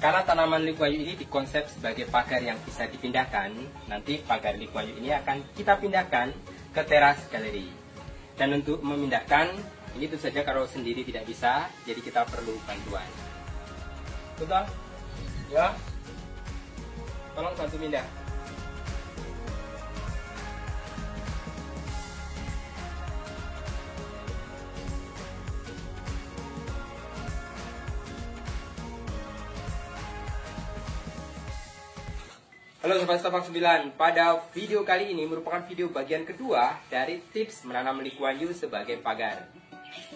Karena tanaman Lee Kuan Yew ini dikonsep sebagai pagar yang bisa dipindahkan, nanti pagar Lee Kuan Yew ini akan kita pindahkan ke teras galeri. Dan untuk memindahkan, ini tentu saja kalau sendiri tidak bisa, jadi kita perlu bantuan. Betul? Ya? Tolong bantu pindah. Halo Sobat Setapak 9, pada video kali ini merupakan video bagian kedua dari tips menanam Lee Kuan Yew sebagai pagar.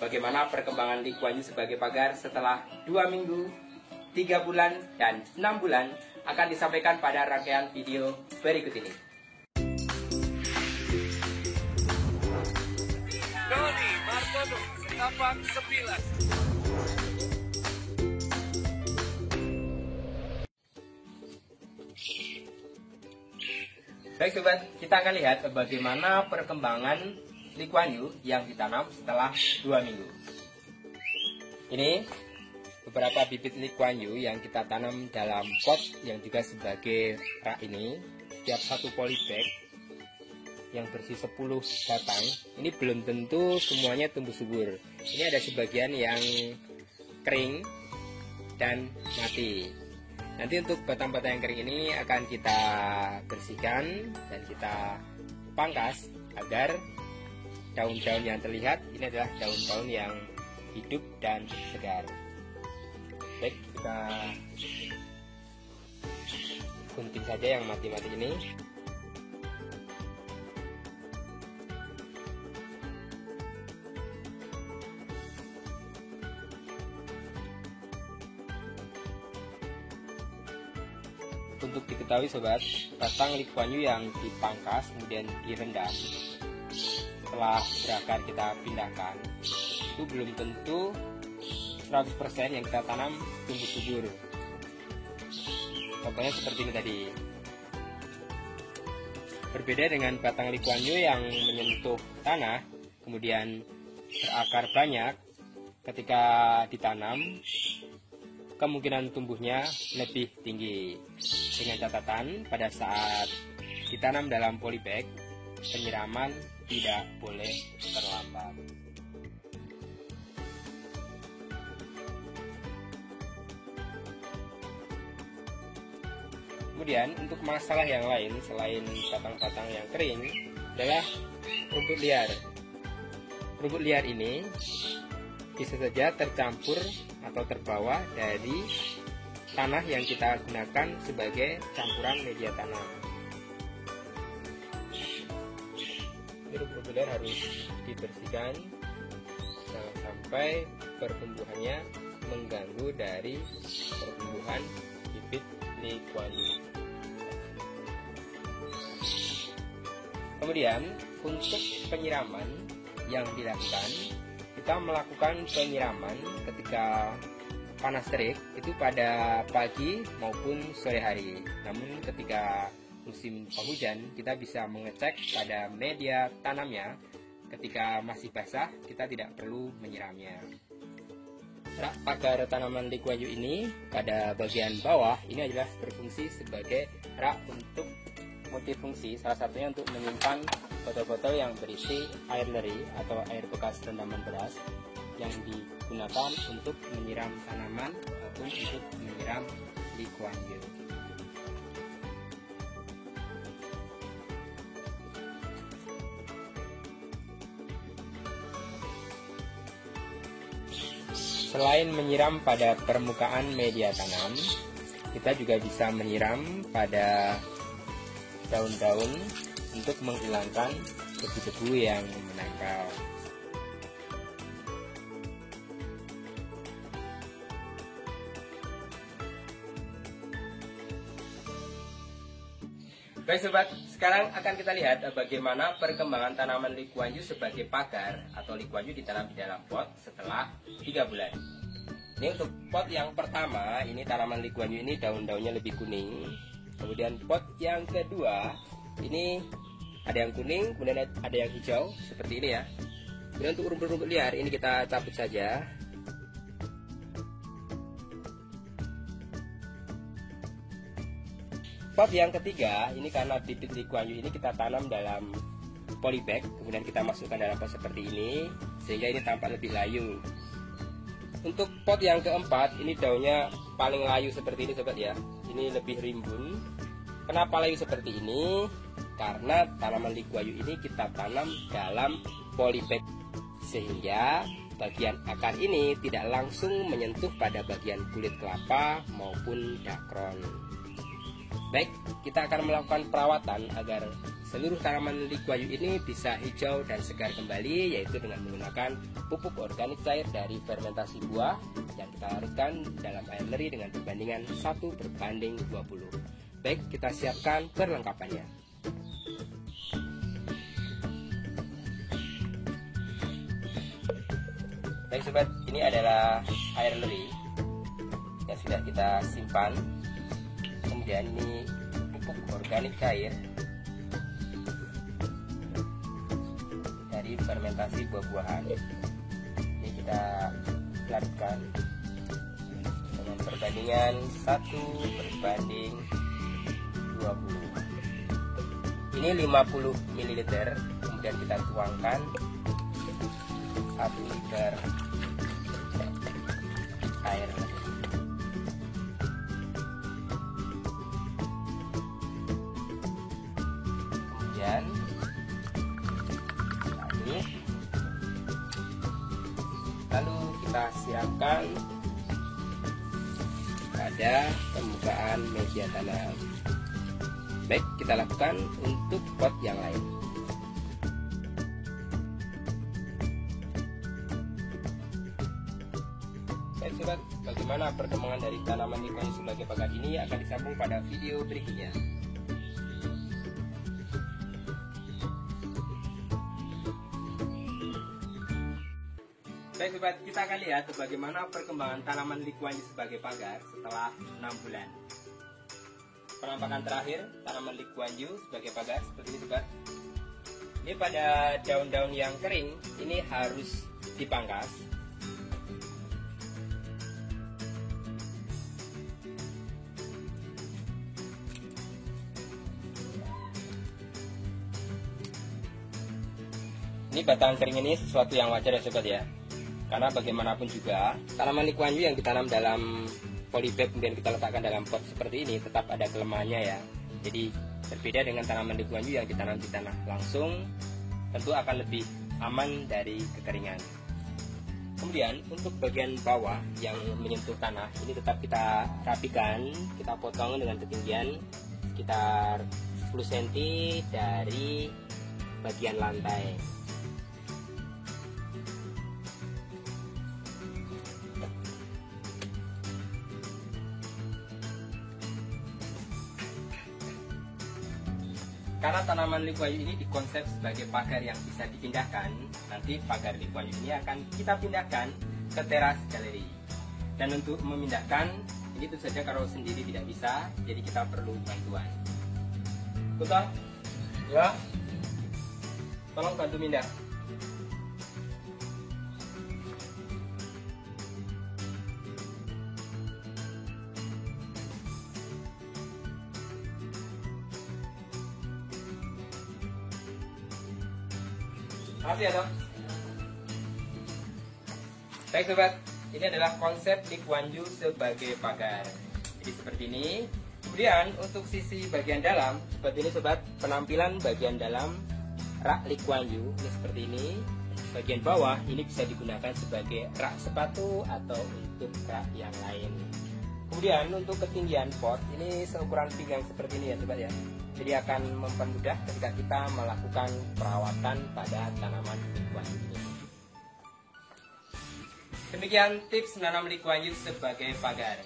Bagaimana perkembangan Lee Kuan Yew sebagai pagar setelah 2 minggu, 3 bulan, dan 6 bulan akan disampaikan pada rangkaian video berikut ini. Doni Martono, Setapak 9. Baik Sobat, kita akan lihat bagaimana perkembangan Lee Kuan Yew yang ditanam setelah 2 minggu. Ini beberapa bibit Lee Kuan Yew yang kita tanam dalam pot yang juga sebagai rak ini. Tiap satu polybag yang bersih 10 batang, ini belum tentu semuanya tumbuh subur. Ini ada sebagian yang kering dan mati. Nanti untuk batang-batang yang kering ini akan kita bersihkan dan kita pangkas agar daun-daun yang terlihat ini adalah daun-daun yang hidup dan segar. Baik, kita gunting saja yang mati-mati ini. Untuk diketahui Sobat, batang Lee Kuan Yew yang dipangkas kemudian direndam setelah berakar kita pindahkan, itu belum tentu 100% yang kita tanam tumbuh subur. Contohnya seperti ini tadi. Berbeda dengan batang Lee Kuan Yew yang menyentuh tanah kemudian berakar banyak, ketika ditanam kemungkinan tumbuhnya lebih tinggi. Dengan catatan pada saat ditanam dalam polybag, penyiraman tidak boleh terlambat. Kemudian untuk masalah yang lain selain batang-batang yang kering adalah rumput liar. Rumput liar ini bisa saja tercampur atau terbawa dari tanah yang kita gunakan sebagai campuran media tanam. Rumput liar harus dibersihkan jangan sampai pertumbuhannya mengganggu dari pertumbuhan bibit Lee Kuan Yew. Kemudian untuk penyiraman yang dilakukan, kita melakukan penyiraman ketika panas terik itu pada pagi maupun sore hari. Namun ketika musim penghujan kita bisa mengecek pada media tanamnya. Ketika masih basah kita tidak perlu menyiramnya. Rak pagar tanaman Lee Kuan Yew ini pada bagian bawah ini adalah berfungsi sebagai rak untuk multifungsi, salah satunya untuk menyimpan botol-botol yang berisi air leri atau air bekas rendaman beras yang digunakan untuk menyiram tanaman maupun untuk menyiram Lee Kuan Yew. Selain menyiram pada permukaan media tanam, kita juga bisa menyiram pada daun-daun untuk menghilangkan debu-debu yang menempel. Baik Sobat, sekarang akan kita lihat bagaimana perkembangan tanaman Lee Kuan Yew sebagai pagar atau Lee Kuan Yew ditanam di dalam pot setelah 3 bulan. Ini untuk pot yang pertama, ini tanaman Lee Kuan Yew ini daun-daunnya lebih kuning. Kemudian pot yang kedua, ini ada yang kuning, kemudian ada yang hijau, seperti ini ya. Kemudian untuk rumput-rumput liar, ini kita cabut saja. pot yang ketiga, ini karena bibit Lee Kuan Yew ini kita tanam dalam polybag, kemudian kita masukkan dalam pot seperti ini, sehingga ini tampak lebih layu. Untuk pot yang keempat, ini daunnya paling layu seperti ini sobat ya. Ini lebih rimbun. Kenapa layu seperti ini? Karena tanaman Lee Kuan Yew ini kita tanam dalam polybag, sehingga bagian akar ini tidak langsung menyentuh pada bagian kulit kelapa maupun dakron. Baik, kita akan melakukan perawatan agar seluruh tanaman Lee Kuan Yew ini bisa hijau dan segar kembali, yaitu dengan menggunakan pupuk organik cair dari fermentasi buah yang kita larutkan dalam air leri dengan perbandingan 1:20. Baik, kita siapkan perlengkapannya. Baik sobat, ini adalah air leri yang sudah kita simpan. Kemudian ini pupuk organik cair dari fermentasi buah-buahan. Ini kita larutkan dengan perbandingan 1:20. Ini 50 ml, kemudian kita tuangkan 1 liter air. Kemudian lalu kita siapkan pada permukaan media tanam. Baik, kita lakukan untuk pot yang lain. Baik sobat, bagaimana perkembangan dari tanaman Lee Kuan Yew sebagai pagar ini akan disambung pada video berikutnya. Baik sobat, kita akan lihat bagaimana perkembangan tanaman Lee Kuan Yew sebagai pagar setelah 6 bulan. Penampakan terakhir tanaman Lee Kuan Yew sebagai pagar seperti ini sobat. Ini pada daun-daun yang kering ini harus dipangkas. Ini batang kering ini sesuatu yang wajar ya sobat ya. Karena bagaimanapun juga tanaman Lee Kuan Yew yang ditanam dalam polybag kemudian kita letakkan dalam pot seperti ini tetap ada kelemahannya ya. Jadi berbeda dengan tanaman Lee Kuan Yew yang ditanam di tanah langsung, tentu akan lebih aman dari kekeringan. Kemudian untuk bagian bawah yang menyentuh tanah ini tetap kita rapikan, kita potong dengan ketinggian sekitar 10 cm dari bagian lantai. Karena tanaman Lee Kuan Yew ini dikonsep sebagai pagar yang bisa dipindahkan, nanti pagar Lee Kuan Yew ini akan kita pindahkan ke teras galeri. Dan untuk memindahkan, ini tentu saja kalau sendiri tidak bisa, jadi kita perlu bantuan. Kunto, ya, tolong bantu pindah. Makasih ya dong. Baik sobat, ini adalah konsep Lee Kuan Yew sebagai pagar. Jadi seperti ini. Kemudian untuk sisi bagian dalam seperti ini sobat, penampilan bagian dalam rak Lee Kuan Yew ini seperti ini. Bagian bawah ini bisa digunakan sebagai rak sepatu atau untuk rak yang lain. Kemudian untuk ketinggian pot ini seukuran pinggang seperti ini ya sobat ya. Jadi akan mempermudah ketika kita melakukan perawatan pada tanaman Lee Kuan Yew ini. Demikian tips menanam Lee Kuan Yew sebagai pagar.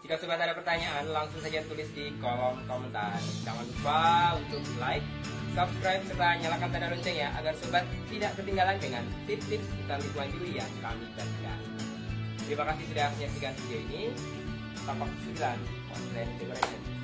Jika sobat ada pertanyaan, langsung saja tulis di kolom komentar. Jangan lupa untuk like, subscribe, serta nyalakan tanda loncengnya agar sobat tidak ketinggalan dengan tips-tips seputar Lee Kuan Yew yang kami bagikan. Terima kasih sudah menyaksikan video ini. Tapak 9 Konten Decoration.